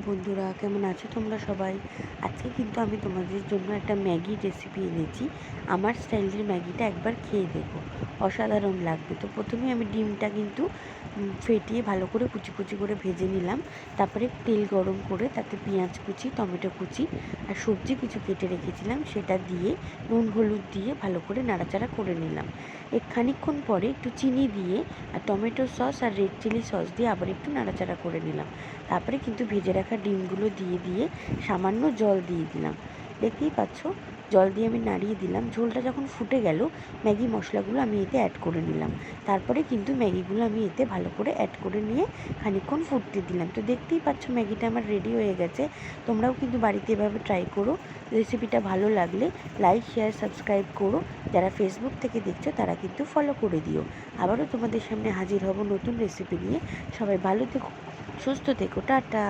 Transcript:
বন্ধুরা, কেমন আছো তোমরা সবাই? আজকে কিন্তু আমি তোমাদের জন্য একটা ম্যাগির রেসিপি এনেছি। আমার স্টাইলের ম্যাগিটা একবার খেয়ে দেখো, অসাধারণ লাগবে। তো প্রথমে আমি ডিমটা কিন্তু ফেটিয়ে ভালো করে কুচি কুচি করে ভেজে নিলাম। তারপরে তেল গরম করে তাতে পেঁয়াজ কুচি, টমেটো কুচি আর সবজি কিছু কেটে রেখেছিলাম সেটা দিয়ে নুন হলুদ দিয়ে ভালো করে নাড়াচাড়া করে নিলাম। খানিকক্ষণ পরে একটু চিনি দিয়ে আর টমেটো সস আর রেড চিলি সস দিয়ে আবার একটু নাড়াচাড়া করে নিলাম। তারপরে কিন্তু ভেজে রাখা ডিমগুলো দিয়ে সামান্য জল দিয়ে দিলাম। দেখতেই পাচ্ছ, জল দিয়ে আমি নাড়িয়ে দিলাম। ঝোলটা যখন ফুটে গেল, ম্যাগি মশলাগুলো আমি এতে অ্যাড করে নিলাম। তারপরে কিন্তু ম্যাগিগুলো আমি এতে ভালো করে অ্যাড করে নিয়ে খানিকক্ষণ ফুটতে দিলাম। তো দেখতেই পাচ্ছ ম্যাগিটা আমার রেডি হয়ে গেছে। তোমরাও কিন্তু বাড়িতে এভাবে ট্রাই করো। রেসিপিটা ভালো লাগলে লাইক, শেয়ার, সাবস্ক্রাইব করো। যারা ফেসবুক থেকে দেখছো তারা কিন্তু ফলো করে দিও। আবারও তোমাদের সামনে হাজির হব নতুন রেসিপি নিয়ে। সবাই ভালো থেকো, সুস্থ থেকো, টাটা।